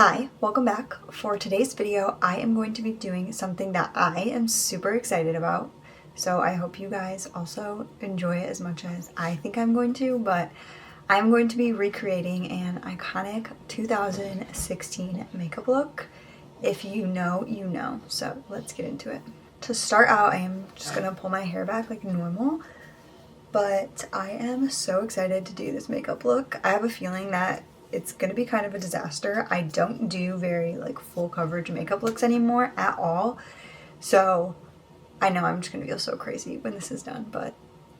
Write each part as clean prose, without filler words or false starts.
Hi, welcome back. For today's video, I am going to be doing something that I am super excited about. So I hope you guys also enjoy it as much as I think I'm going to, but I'm going to be recreating an iconic 2016 makeup look. If you know, you know. So let's get into it. To start out, I am just gonna pull my hair back like normal, but I am so excited to do this makeup look. I have a feeling that it's gonna be kind of a disaster. I don't do very like full coverage makeup looks anymore at all. So I know I'm just gonna feel so crazy when this is done, but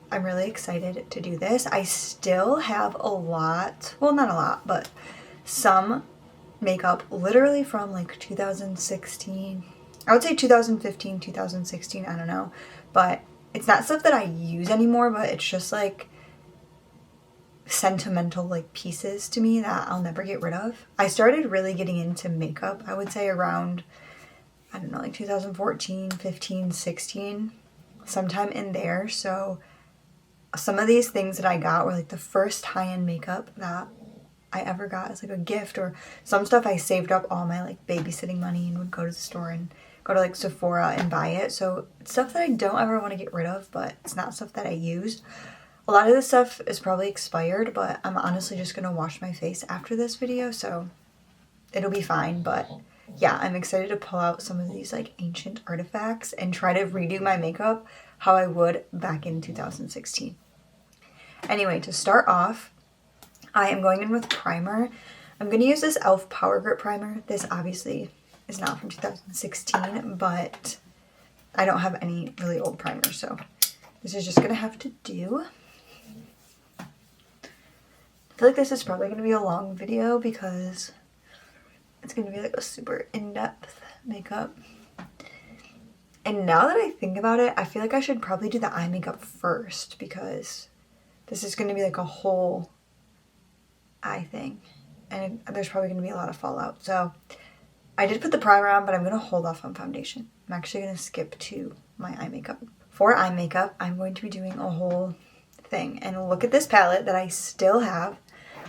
I'm really excited to do this. I still have a lot, well not a lot, but some makeup literally from like 2016. I would say 2015, 2016, I don't know. But it's not stuff that I use anymore, but it's just like sentimental like pieces to me that I'll never get rid of. I started really getting into makeup, I would say around, I don't know, like 2014, 15, 16, sometime in there. So some of these things that I got were like the first high-end makeup that I ever got as like a gift, or some stuff I saved up all my like babysitting money and would go to the store and go to like Sephora and buy it. So it's stuff that I don't ever want to get rid of, but it's not stuff that I use. A lot of this stuff is probably expired, but I'm honestly just going to wash my face after this video, so it'll be fine. But yeah, I'm excited to pull out some of these like ancient artifacts and try to redo my makeup how I would back in 2016. Anyway, to start off, I am going in with primer. I'm going to use this e.l.f. Power Grip Primer. This obviously is not from 2016, but I don't have any really old primers, so this is just going to have to do. I feel like this is probably going to be a long video because it's going to be like a super in-depth makeup. And now that I think about it, I feel like I should probably do the eye makeup first because this is going to be like a whole eye thing. And there's probably going to be a lot of fallout. So I did put the primer on, but I'm going to hold off on foundation. I'm actually going to skip to my eye makeup. For eye makeup, I'm going to be doing a whole thing. And look at this palette that I still have.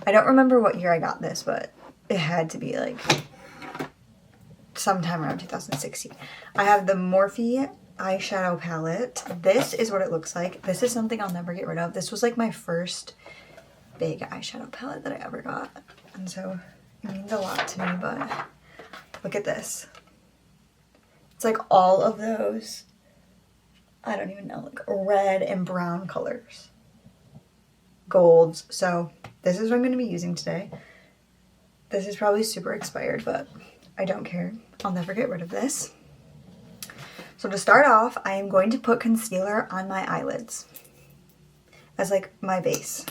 I don't remember what year I got this, but it had to be like sometime around 2016. I have the Morphe eyeshadow palette. This is what it looks like. This is something I'll never get rid of. This was like my first big eyeshadow palette that I ever got. And so it means a lot to me, but look at this. It's like all of those, I don't even know, like red and brown colors. Golds. So this is what I'm going to be using today. This is probably super expired, but I don't care. I'll never get rid of this. So to start off, I am going to put concealer on my eyelids as like my base.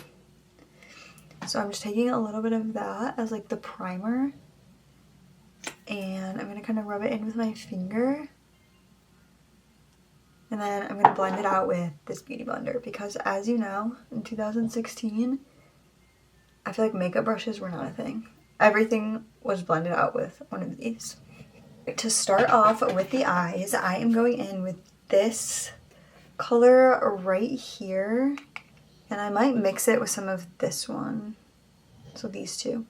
So I'm just taking a little bit of that as like the primer, and I'm going to kind of rub it in with my finger. And then I'm going to blend it out with this beauty blender because, as you know, in 2016, I feel like makeup brushes were not a thing. Everything was blended out with one of these. To start off with the eyes, I am going in with this color right here. And I might mix it with some of this one. So these two.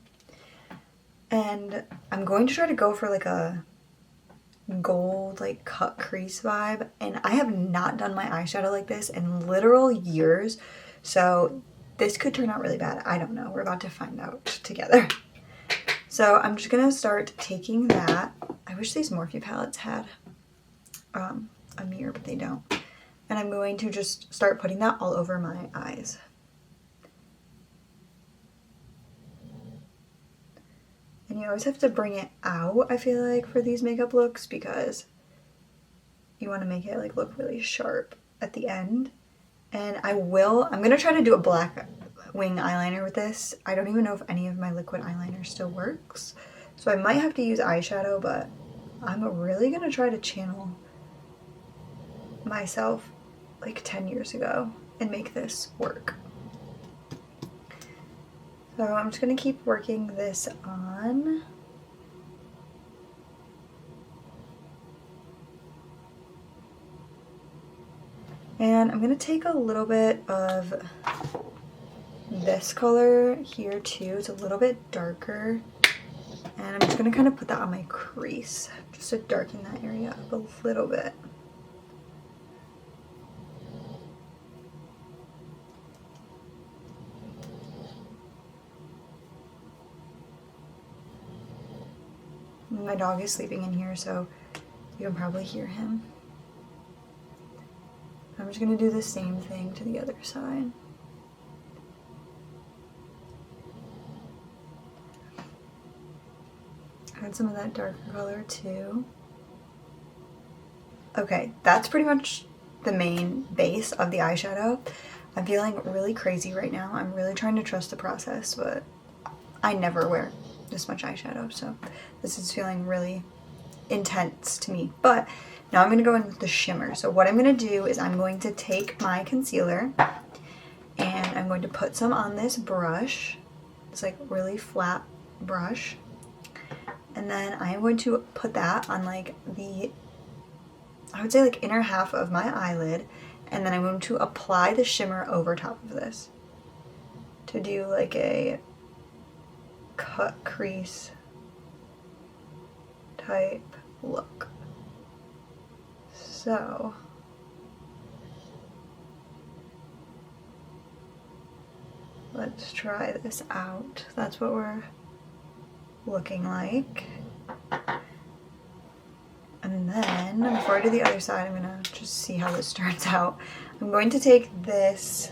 And I'm going to try to go for like a gold like cut crease vibe, and I have not done my eyeshadow like this in literal years, so this could turn out really bad. I don't know. We're about to find out together. So I'm just gonna start taking that. I wish these Morphe palettes had a mirror, but they don't. And I'm going to just start putting that all over my eyes. And you always have to bring it out, I feel like, for these makeup looks because you want to make it like look really sharp at the end. And I'm going to try to do a black wing eyeliner with this. I don't even know if any of my liquid eyeliner still works. So I might have to use eyeshadow, but I'm really going to try to channel myself like 10 years ago and make this work. So I'm just going to keep working this on. And I'm going to take a little bit of this color here too. It's a little bit darker. And I'm just gonna kind of put that on my crease, just to darken that area up a little bit. My dog is sleeping in here, so you can probably hear him. I'm just gonna do the same thing to the other side. Add some of that darker color too. Okay, that's pretty much the main base of the eyeshadow. I'm feeling really crazy right now. I'm really trying to trust the process, but I never wear this much eyeshadow, so this is feeling really intense to me. But now I'm going to go in with the shimmer. So what I'm going to do is I'm going to take my concealer and I'm going to put some on this brush. It's like really flat brush. And then I'm going to put that on like the, I would say like inner half of my eyelid. And then I'm going to apply the shimmer over top of this to do like a cut crease type look. So let's try this out. That's what we're looking like. And then before I do the other side, I'm gonna just see how this turns out. I'm going to take this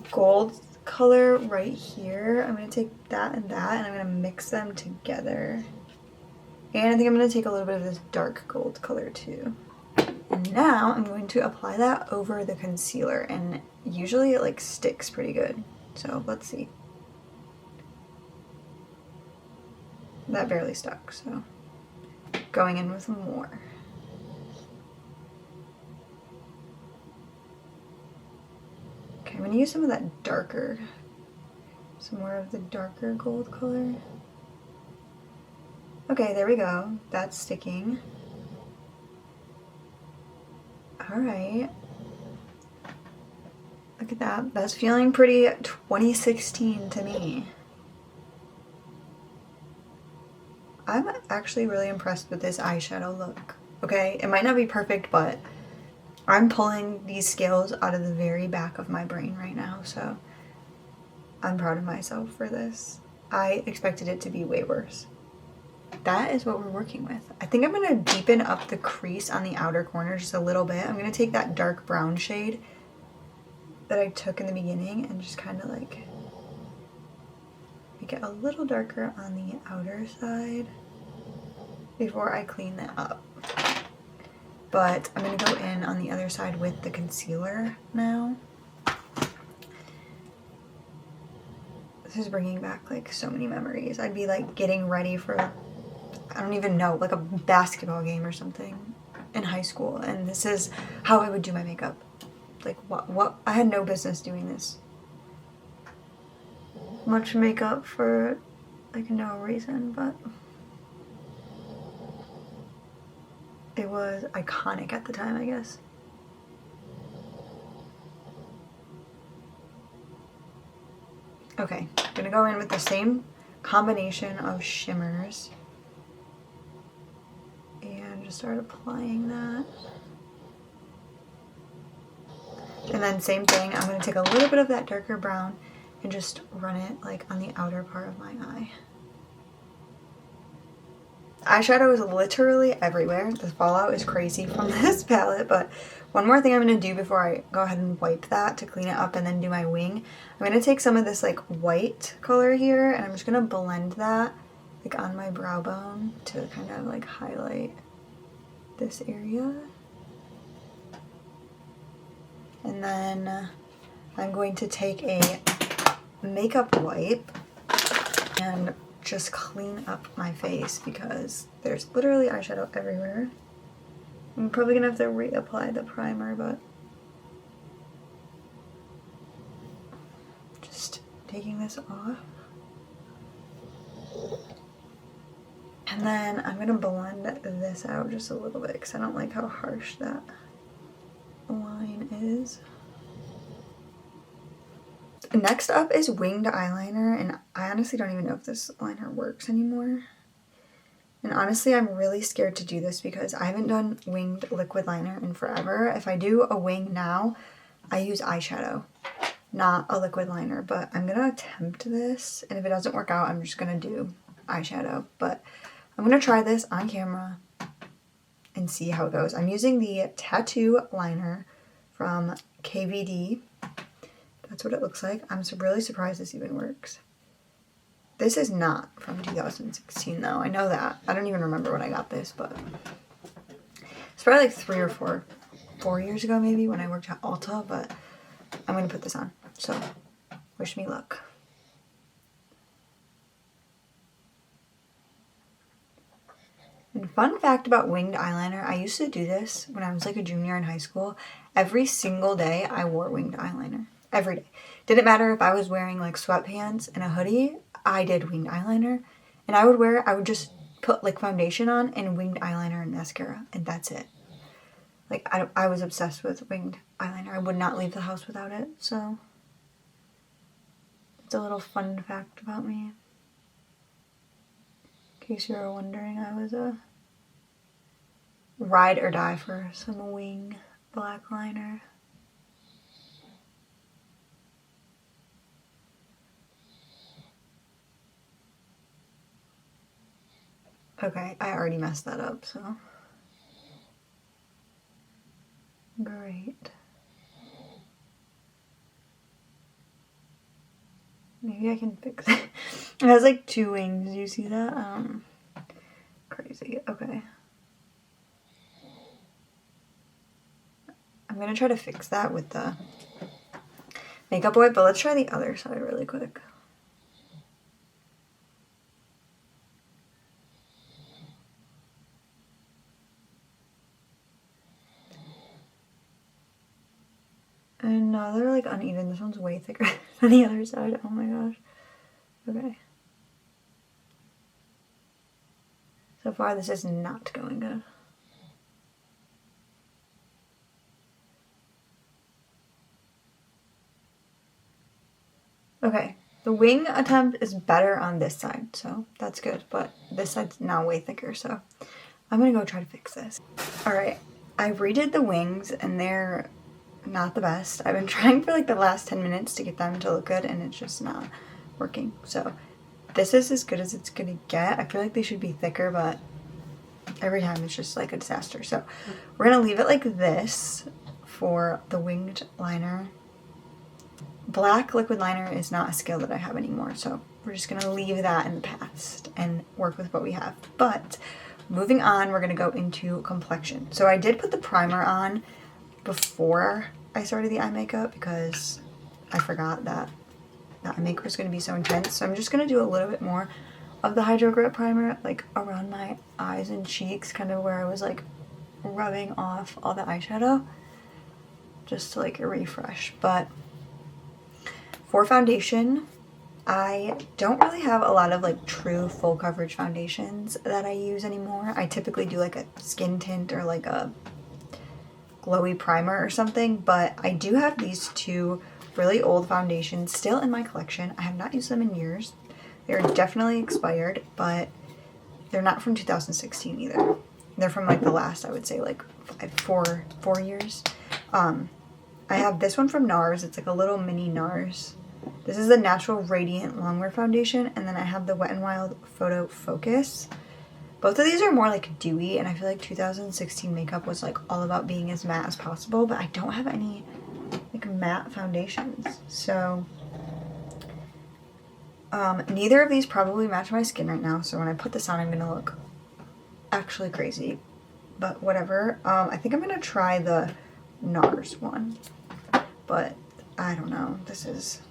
gold color right here. I'm gonna take that and that, and I'm gonna mix them together. And I think I'm gonna take a little bit of this dark gold color too. And now I'm going to apply that over the concealer, and usually it like sticks pretty good. So let's see. That barely stuck, so going in with more. Okay, I'm gonna use some of that darker, some more of the darker gold color. Okay, there we go. That's sticking. All right. Look at that. That's feeling pretty 2016 to me. I'm actually really impressed with this eyeshadow look. Okay, it might not be perfect, but I'm pulling these scales out of the very back of my brain right now, so I'm proud of myself for this. I expected it to be way worse. That is what we're working with. I think I'm gonna deepen up the crease on the outer corner just a little bit. I'm gonna take that dark brown shade that I took in the beginning and just kind of like make it a little darker on the outer side before I clean that up. But I'm gonna go in on the other side with the concealer now. This is bringing back like so many memories. I'd be like getting ready for, I don't even know, like a basketball game or something in high school, and this is how I would do my makeup. Like what? I had no business doing this much makeup for like no reason, but it was iconic at the time, I guess. Okay, I'm gonna go in with the same combination of shimmers and just start applying that. And then same thing, I'm gonna take a little bit of that darker brown and just run it like on the outer part of my eye. Eyeshadow is literally everywhere. The fallout is crazy from this palette, but one more thing I'm going to do before I go ahead and wipe that to clean it up and then do my wing. I'm going to take some of this like white color here and I'm just going to blend that like on my brow bone to kind of like highlight this area. And then I'm going to take a makeup wipe and just clean up my face because there's literally eyeshadow everywhere. I'm probably gonna have to reapply the primer, but just taking this off. And then I'm gonna blend this out just a little bit because I don't like how harsh that line is. Next up is winged eyeliner, and I honestly don't even know if this liner works anymore. And honestly, I'm really scared to do this because I haven't done winged liquid liner in forever. If I do a wing now, I use eyeshadow, not a liquid liner, but I'm gonna attempt this, and if it doesn't work out, I'm just gonna do eyeshadow. But I'm gonna try this on camera and see how it goes. I'm using the tattoo liner from KVD. That's what it looks like. I'm really surprised this even works. This is not from 2016 though. I know that. I don't even remember when I got this, but it's probably like 3 or 4 years ago maybe when I worked at Ulta, but I'm gonna put this on. So wish me luck. And fun fact about winged eyeliner, I used to do this when I was like a junior in high school. Every single day I wore winged eyeliner. Every day. Didn't matter if I was wearing like sweatpants and a hoodie, I did winged eyeliner. And I would just put like foundation on and winged eyeliner and mascara, and that's it. Like I was obsessed with winged eyeliner. I would not leave the house without it, so it's a little fun fact about me. In case you were wondering, I was a ride or die for some wing black liner. Okay, I already messed that up, so. Great. Maybe I can fix it. It has like 2 wings, you see that? Crazy, okay. I'm gonna try to fix that with the makeup wipe, but let's try the other side really quick. And no, they're like uneven. This one's way thicker than the other side. Oh my gosh. Okay. So far, this is not going good. Okay, the wing attempt is better on this side, so that's good. But this side's now way thicker, so I'm gonna go try to fix this. All right, I redid the wings, and they're not the best. I've been trying for like the last 10 minutes to get them to look good, and it's just not working. So this is as good as it's gonna get. I feel like they should be thicker, but every time it's just like a disaster. So we're gonna leave it like this for the winged liner. Black liquid liner is not a skill that I have anymore, so we're just gonna leave that in the past and work with what we have. But moving on, we're gonna go into complexion. So I did put the primer on before I started the eye makeup because I forgot that the eye makeup was gonna be so intense. So I'm just gonna do a little bit more of the Hydro Grip primer, like around my eyes and cheeks, kind of where I was like rubbing off all the eyeshadow, just to like refresh. But for foundation, I don't really have a lot of like true full coverage foundations that I use anymore. I typically do like a skin tint or like a glowy primer or something, but I do have these 2 really old foundations still in my collection. I have not used them in years. They're definitely expired, but they're not from 2016 either. They're from like the last, I would say like 4 years. I have this one from NARS. It's like a little mini NARS. This is the Natural Radiant Longwear Foundation, and then I have the Wet n Wild Photo Focus. Both of these are more like dewy, and I feel like 2016 makeup was like all about being as matte as possible, but I don't have any like matte foundations. So neither of these probably match my skin right now, so when I put this on, I'm gonna look actually crazy, but whatever. I think I'm gonna try the NARS one, but I don't know. This is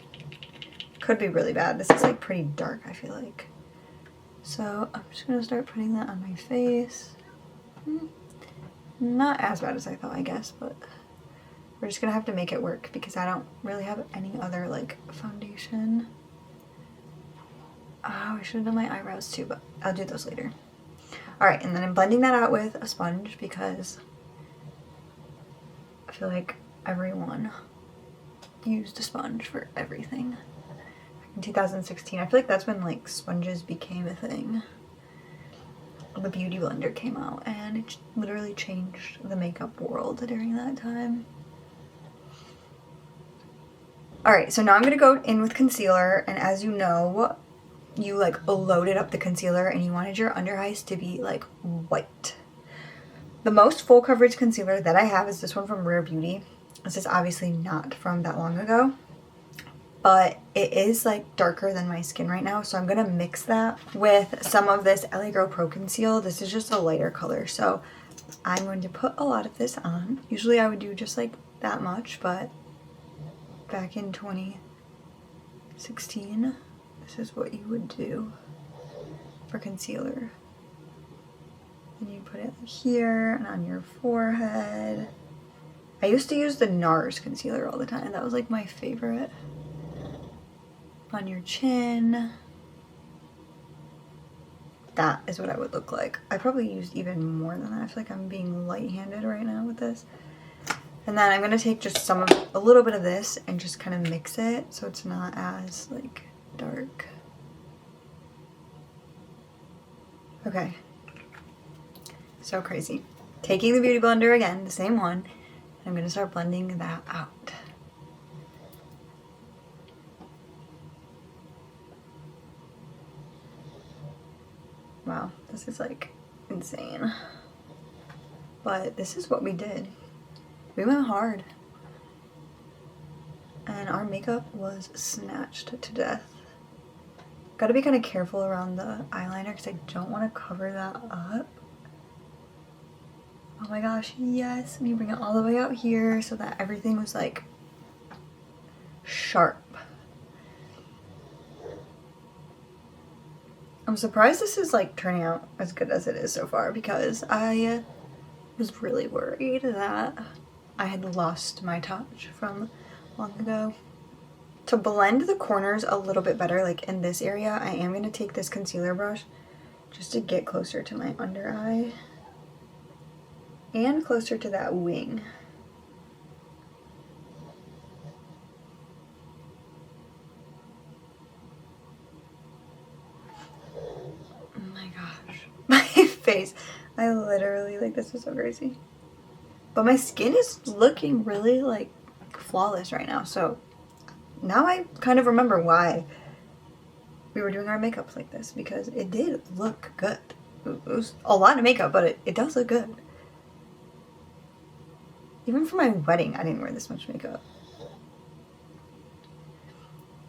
could be really bad. This is like pretty dark, I feel like. So I'm just gonna start putting that on my face. Not as bad as I thought, I guess, but we're just gonna have to make it work because I don't really have any other like foundation. Oh, I should have done my eyebrows too, but I'll do those later. All right, and then I'm blending that out with a sponge because I feel like everyone used a sponge for everything. In 2016, I feel like that's when like sponges became a thing. The Beauty Blender came out and it literally changed the makeup world during that time. Alright, so now I'm going to go in with concealer, and as you know, you like loaded up the concealer and you wanted your under eyes to be like white. The most full coverage concealer that I have is this one from Rare Beauty. This is obviously not from that long ago, but it is like darker than my skin right now, so I'm going to mix that with some of this LA Girl Pro Conceal. This is just a lighter color, so I'm going to put a lot of this on. Usually I would do just like that much, but back in 2016, this is what you would do for concealer. And you put it here and on your forehead. I used to use the NARS concealer all the time. That was like my favorite. On your chin. That is what I would look like. I probably used even more than that. I feel like I'm being light-handed right now with this. And then I'm going to take just a little bit of this and just kind of mix it so it's not as like dark. Okay. So crazy. Taking the Beauty Blender again, the same one, and I'm going to start blending that out. Wow, this is like insane. But this is what we did. We went hard. And our makeup was snatched to death. Gotta be kind of careful around the eyeliner because I don't want to cover that up. Oh my gosh, yes. And you bring it all the way out here so that everything was like sharp. I'm surprised this is like turning out as good as it is so far because I was really worried that I had lost my touch from long ago. To blend the corners a little bit better, like in this area, I am going to take this concealer brush just to get closer to my under eye and closer to that wing. Oh my gosh. My face. I literally, like, this is so crazy. But my skin is looking really, like, flawless right now. So now I kind of remember why we were doing our makeup like this. Because it did look good. It was a lot of makeup, but it does look good. Even for my wedding, I didn't wear this much makeup.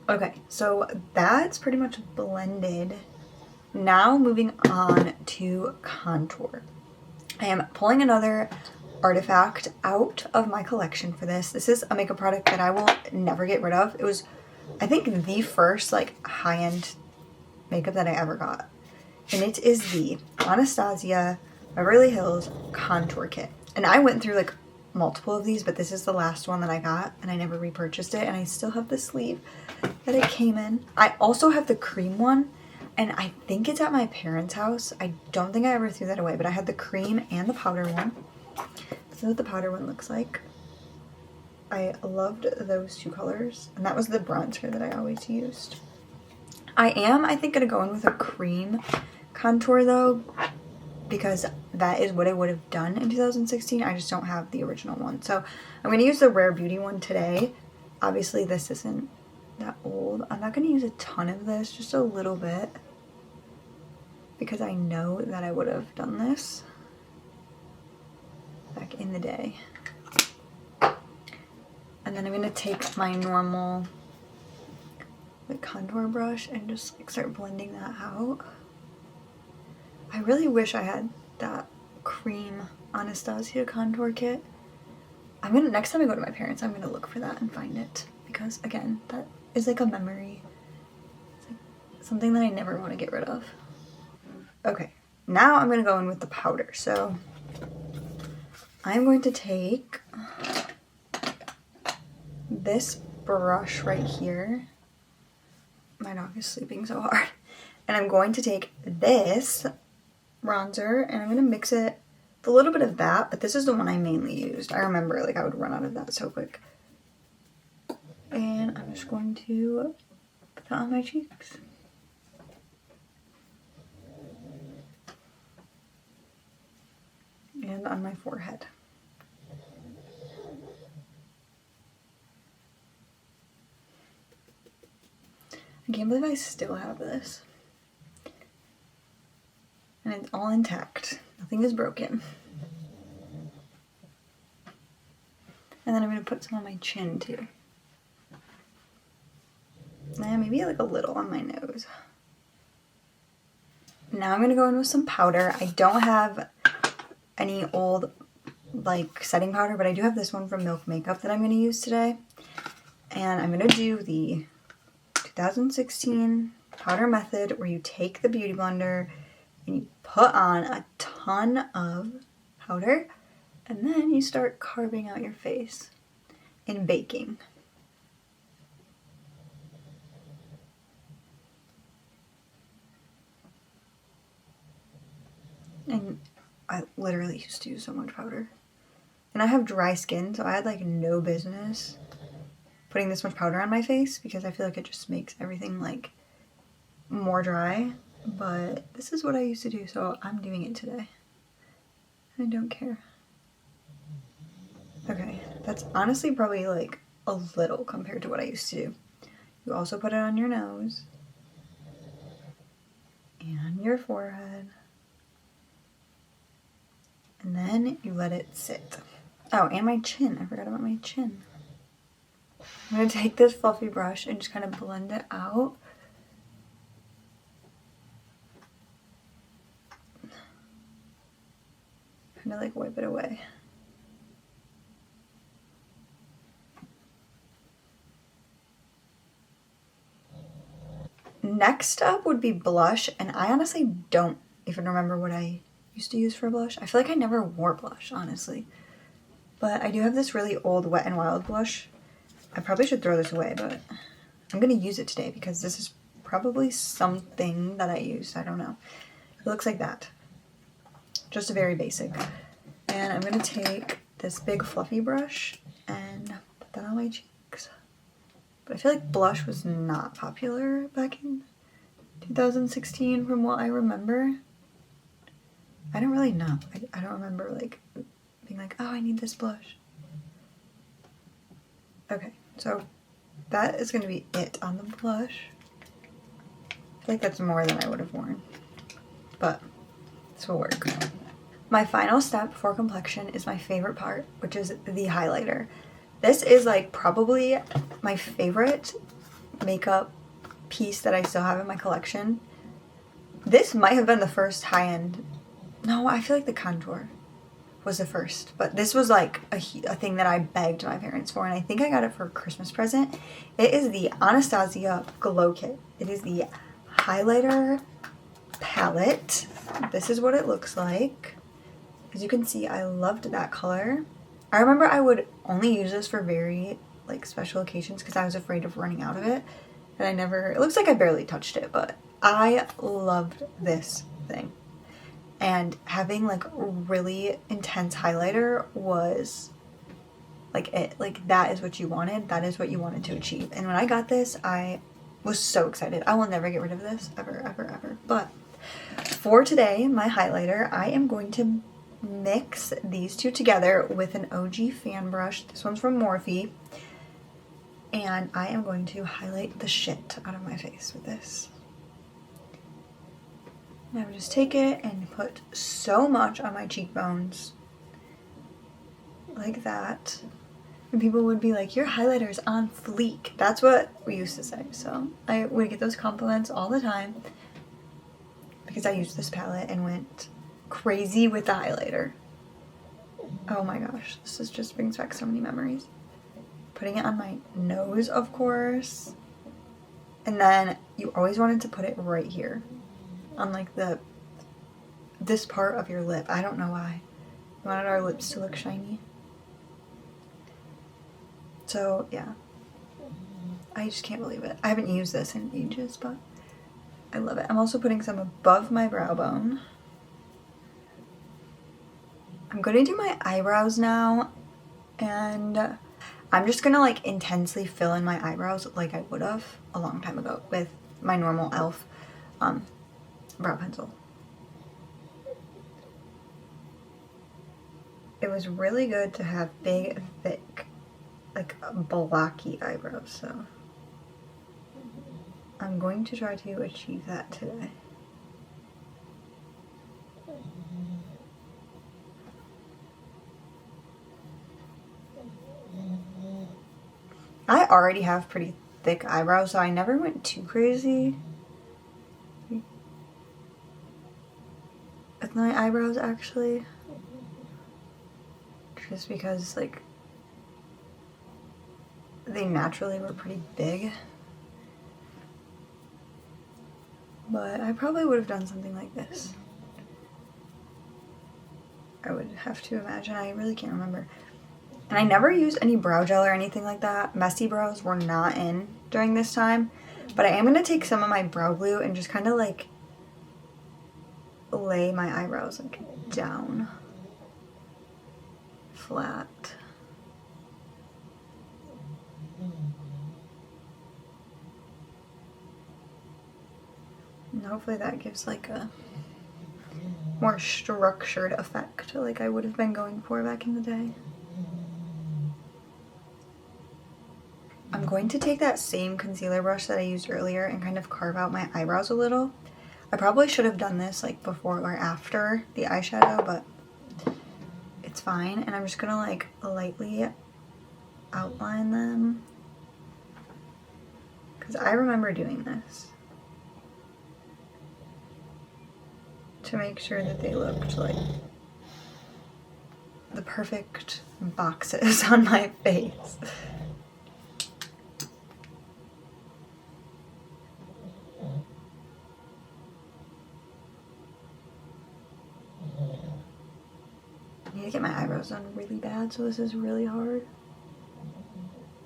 Okay, so that's pretty much blended. Now moving on to contour. I am pulling another artifact out of my collection for this. This is a makeup product that I will never get rid of. It was, I think, the first like high-end makeup that I ever got. And it is the Anastasia Beverly Hills Contour Kit. And I went through like multiple of these, but this is the last one that I got and I never repurchased it. And I still have the sleeve that it came in. I also have the cream one. And I think it's at my parents' house. I don't think I ever threw that away, but I had the cream and the powder one. This is what the powder one looks like. I loved those two colors. And that was the bronzer that I always used. I think, going to go in with a cream contour, though, because that is what I would have done in 2016. I just don't have the original one. So I'm going to use the Rare Beauty one today. Obviously, this isn't that old. I'm not going to use a ton of this, just a little bit, because I know that I would have done this back in the day. And then I'm going to take my normal like contour brush and just like start blending that out. I really wish I had that cream Anastasia contour kit. Next time I go to my parents, I'm gonna look for that and find it, because again, that is like a memory. It's like something that I never want to get rid of. Okay, now I'm gonna go in with the powder. So I'm going to take this brush right here. My dog is sleeping so hard. And I'm going to take this bronzer and I'm going to mix it with a little bit of that, but this is the one I mainly used. I remember like I would run out of that so quick. And I'm just going to put that on my cheeks. And on my forehead. I can't believe I still have this. And it's all intact. Nothing is broken. And then I'm going to put some on my chin too. And maybe like a little on my nose. Now I'm going to go in with some powder. I don't have any old like setting powder, but I do have this one from Milk Makeup that I'm going to use today. And I'm going to do the 2016 powder method where you take the beauty blender and you put on a ton of powder and then you start carving out your face in baking. And I literally used to use so much powder. And I have dry skin, so I had like no business putting this much powder on my face because I feel like it just makes everything like more dry. But this is what I used to do, so I'm doing it today. I don't care. Okay, that's honestly probably like a little compared to what I used to do. You also put it on your nose and your forehead. And then you let it sit. Oh, and my chin. I forgot about my chin. I'm going to take this fluffy brush and just kind of blend it out. Kind of like wipe it away. Next up would be blush, and I honestly don't even remember what I used to use for blush. I feel like I never wore blush, honestly. But I do have this really old Wet n Wild blush. I probably should throw this away, but I'm going to use it today because this is probably something that I used. I don't know. It looks like that. Just a very basic. And I'm going to take this big fluffy brush and put that on my cheeks. But I feel like blush was not popular back in 2016 from what I remember. I don't really know. I don't remember like being like, oh, I need this blush. Okay, so that is going to be it on the blush. I feel like that's more than I would have worn, but this will work. My final step for complexion is my favorite part, which is the highlighter. This is like probably my favorite makeup piece that I still have in my collection. This might have been the first high-end. No, I feel like the contour was the first, but this was like a thing that I begged my parents for, and I think I got it for a Christmas present. It is the Anastasia Glow Kit. It is the highlighter palette. This is what it looks like. As you can see, I loved that color. I remember I would only use this for very like special occasions because I was afraid of running out of it, and it looks like I barely touched it, but I loved this thing. And having like really intense highlighter was like it. Like that is what you wanted. That is what you wanted to achieve. And when I got this, I was so excited. I will never get rid of this ever, ever, ever. But for today, my highlighter, I am going to mix these two together with an OG fan brush. This one's from Morphe. And I am going to highlight the shit out of my face with this. I would just take it and put so much on my cheekbones. Like that. And people would be like, your highlighter is on fleek. That's what we used to say. So I would get those compliments all the time because I used this palette and went crazy with the highlighter. Oh my gosh, this just brings back so many memories. Putting it on my nose, of course. And then you always wanted to put it right here. On like this part of your lip. I don't know why. We wanted our lips to look shiny. So yeah. I just can't believe it. I haven't used this in ages, but I love it. I'm also putting some above my brow bone. I'm going to do my eyebrows now, and I'm just gonna like intensely fill in my eyebrows like I would have a long time ago with my normal e.l.f. Brow pencil. It was really good to have big, thick, like blocky eyebrows, so I'm going to try to achieve that today. I already have pretty thick eyebrows, so I never went too crazy with my eyebrows, actually. Just because, like, they naturally were pretty big. But I probably would have done something like this. I would have to imagine. I really can't remember. And I never used any brow gel or anything like that. Messy brows were not in during this time. But I am going to take some of my brow glue and just kind of like lay my eyebrows like down flat. And hopefully that gives like a more structured effect like I would have been going for back in the day. I'm going to take that same concealer brush that I used earlier and kind of carve out my eyebrows a little. I probably should have done this like before or after the eyeshadow, but it's fine. And I'm just gonna like lightly outline them because I remember doing this to make sure that they looked like the perfect boxes on my face. I need to get my eyebrows done really bad, so this is really hard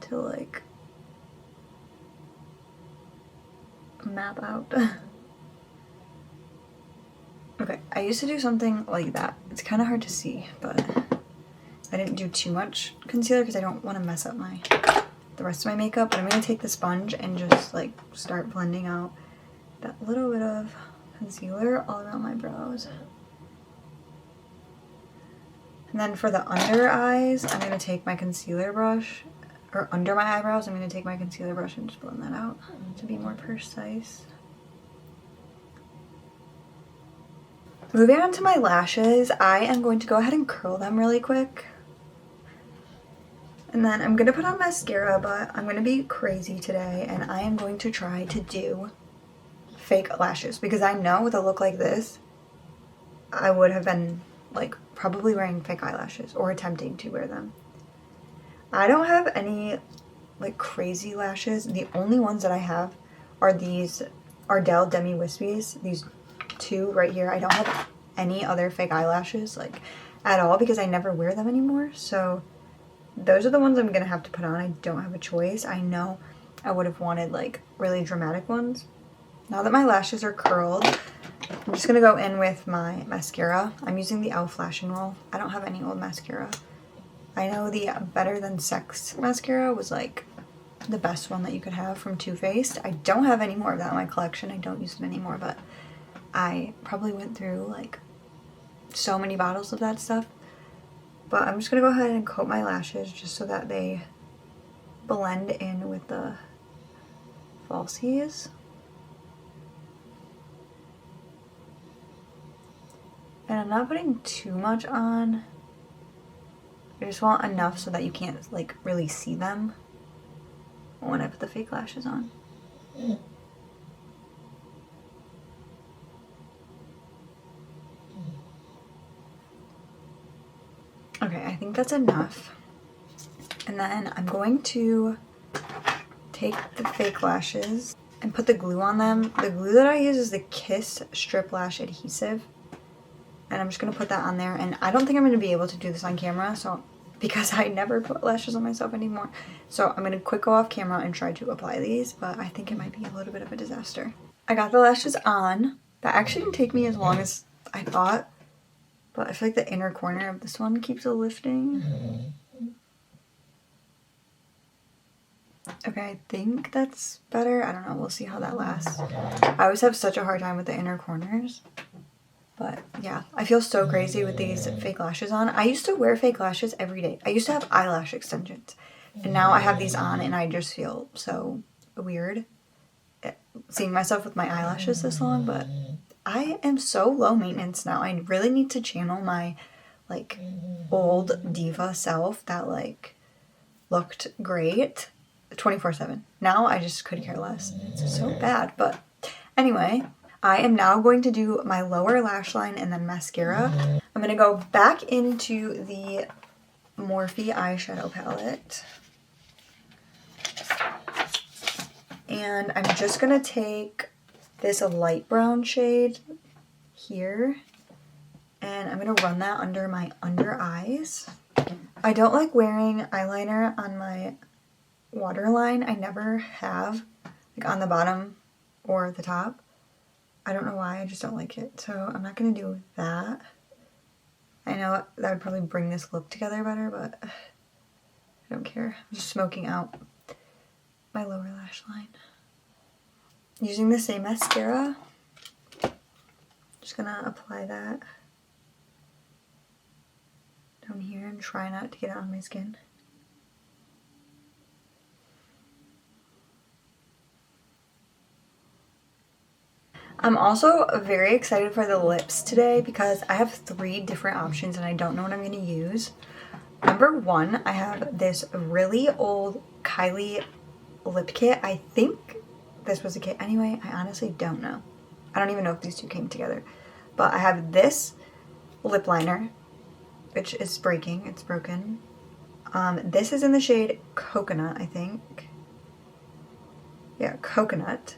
to like map out. Okay, I used to do something like that. It's kind of hard to see, but I didn't do too much concealer because I don't want to mess up the rest of my makeup. But I'm going to take the sponge and just like start blending out that little bit of concealer all around my brows. And then for the under eyes, I'm going to take my concealer brush, or under my eyebrows, I'm going to take my concealer brush and just blend that out to be more precise. Moving on to my lashes, I am going to go ahead and curl them really quick. And then I'm going to put on mascara, but I'm going to be crazy today and I am going to try to do fake lashes because I know with a look like this, I would have been like probably wearing fake eyelashes or attempting to wear them. I don't have any like crazy lashes. The only ones that I have are these Ardell Demi Wispies, these two right here. I don't have any other fake eyelashes like at all because I never wear them anymore. So those are the ones I'm gonna have to put on. I don't have a choice. I know I would have wanted like really dramatic ones. Now that my lashes are curled, I'm just gonna go in with my mascara. I'm using the e.l.f. Lash and Roll. I don't have any old mascara. I know the Better Than Sex mascara was like the best one that you could have from Too Faced. I don't have any more of that in my collection. I don't use them anymore, but I probably went through like so many bottles of that stuff. But I'm just gonna go ahead and coat my lashes just so that they blend in with the falsies. And I'm not putting too much on. I just want enough so that you can't like really see them when I put the fake lashes on. Okay, I think that's enough. And then I'm going to take the fake lashes and put the glue on them. The glue that I use is the Kiss Strip Lash Adhesive. And I'm just going to put that on there. And I don't think I'm going to be able to do this on camera, so because I never put lashes on myself anymore. So I'm going to quick go off camera and try to apply these, but I think it might be a little bit of a disaster. I got the lashes on. That actually didn't take me as long as I thought, but I feel like the inner corner of this one keeps lifting. Okay, I think that's better. I don't know. We'll see how that lasts. I always have such a hard time with the inner corners. But yeah, I feel so crazy with these fake lashes on. I used to wear fake lashes every day. I used to have eyelash extensions. And now I have these on and I just feel so weird seeing myself with my eyelashes this long. But I am so low maintenance now. I really need to channel my like old diva self that like looked great 24/7. Now I just could care less. It's so bad. But anyway, I am now going to do my lower lash line and then mascara. I'm going to go back into the Morphe eyeshadow palette. And I'm just going to take this light brown shade here. And I'm going to run that under my under eyes. I don't like wearing eyeliner on my waterline. I never have, like on the bottom or the top. I don't know why, I just don't like it. So I'm not going to do that. I know that would probably bring this look together better, but I don't care. I'm just smoking out my lower lash line. Using the same mascara. Just going to apply that down here and try not to get it on my skin. I'm also very excited for the lips today because I have 3 different options and I don't know what I'm going to use. Number 1, I have this really old Kylie lip kit. I think this was a kit. Anyway, I honestly don't know. I don't even know if these two came together. But I have this lip liner, which is breaking. It's broken. This is in the shade Coconut, I think. Yeah, Coconut.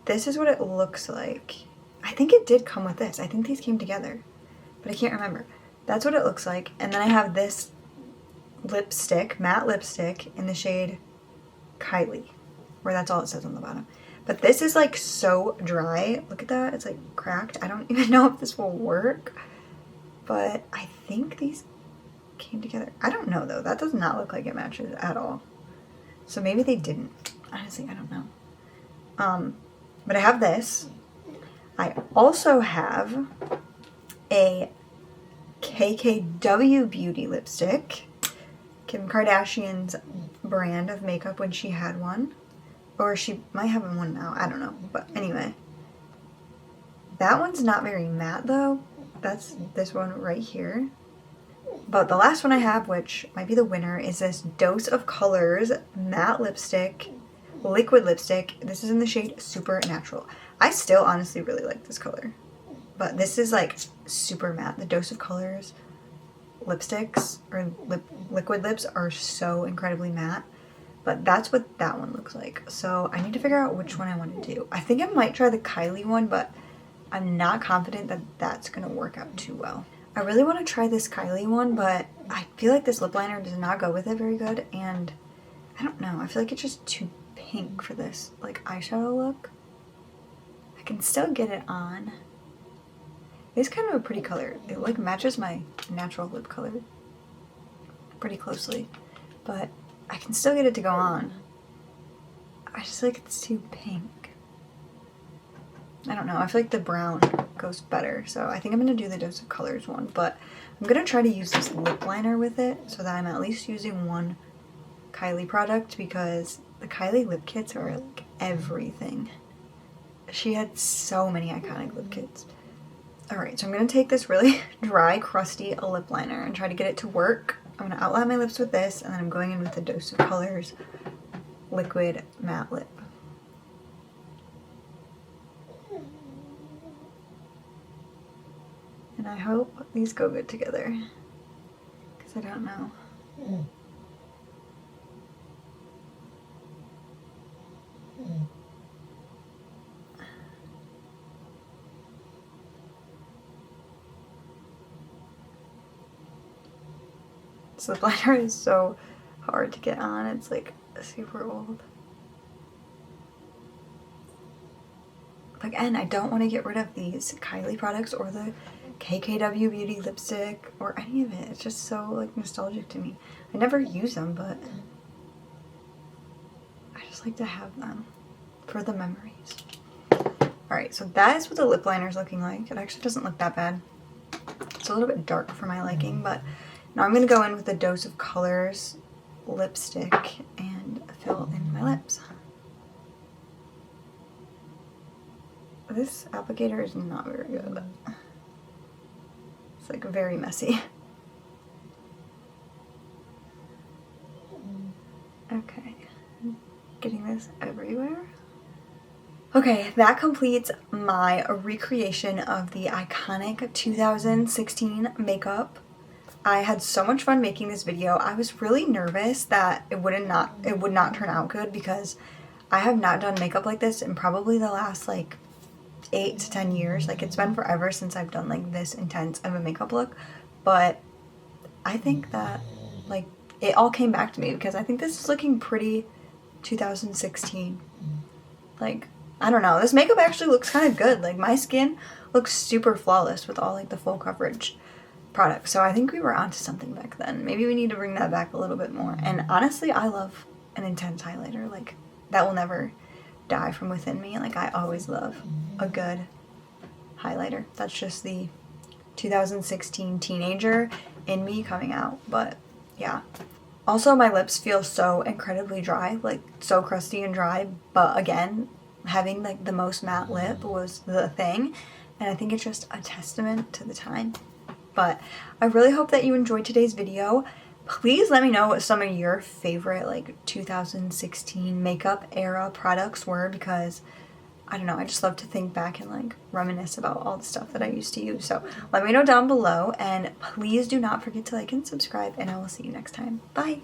This is what it looks like. I think it did come with this. I think these came together, but I can't remember. That's what it looks like. And then I have this lipstick, matte lipstick in the shade Kylie, where that's all it says on the bottom. But this is like so dry. Look at that. It's like cracked. I don't even know if this will work, but I think these came together. I don't know though. That does not look like it matches at all. So maybe they didn't. Honestly, I don't know. But I have this. I also have a KKW Beauty lipstick. Kim Kardashian's brand of makeup when she had one. Or she might have one now. I don't know. But anyway. That one's not very matte though. That's this one right here. But the last one I have, which might be the winner, is this Dose of Colors matte lipstick. Liquid lipstick. This is in the shade Supernatural. I still honestly really like this color, but this is like super matte. The Dose of Colors lipsticks or liquid lips are so incredibly matte, but that's what that one looks like. So I need to figure out which one I want to do. I think I might try the Kylie one, but I'm not confident that that's gonna work out too well. I really want to try this Kylie one, but I feel like this lip liner does not go with it very good, and I don't know. I feel like it's just too pink for this like eyeshadow look. I can still get it on. It's kind of a pretty color. It like matches my natural lip color pretty closely, but I can still get it to go on. I just feel like it's too pink. I don't know. I feel like the brown goes better, so I think I'm gonna do the Dose of Colors one, but I'm gonna try to use this lip liner with it so that I'm at least using one Kylie product, because the Kylie lip kits are like everything. She had so many iconic lip kits. Alright, so I'm going to take this really dry, crusty lip liner and try to get it to work. I'm going to outline my lips with this, and then I'm going in with the Dose of Colors liquid matte lip. And I hope these go good together, because I don't know. So the liner is so hard to get on. It's like super old. Again, I don't want to get rid of these Kylie products or the KKW Beauty lipstick or any of it. It's just so like nostalgic to me. I never use them, but like to have them for the memories. Alright, so that is what the lip liner is looking like. It actually doesn't look that bad. It's a little bit dark for my liking, but now I'm going to go in with a Dose of Colors lipstick and fill in my lips. This applicator is not very good. It's like very messy. Okay, getting this everywhere. Okay, that completes my recreation of the iconic 2016 makeup. I had so much fun making this video. I was really nervous that it would not turn out good because I have not done makeup like this in probably the last like 8 to 10 years. Like, it's been forever since I've done like this intense of a makeup look, but I think that like it all came back to me because I think this is looking pretty 2016. Like, I don't know, this makeup actually looks kind of good. Like, my skin looks super flawless with all like the full coverage products. So I think we were onto something back then. Maybe we need to bring that back a little bit more. And honestly, I love an intense highlighter. Like, that will never die from within me. Like, I always love a good highlighter. That's just the 2016 teenager in me coming out. But yeah. Also, my lips feel so incredibly dry, like so crusty and dry. But again, having like the most matte lip was the thing. And I think it's just a testament to the time. But I really hope that you enjoyed today's video. Please let me know what some of your favorite like 2016 makeup era products were, because I don't know, I just love to think back and like reminisce about all the stuff that I used to use. So let me know down below, and please do not forget to like and subscribe, and I will see you next time. Bye!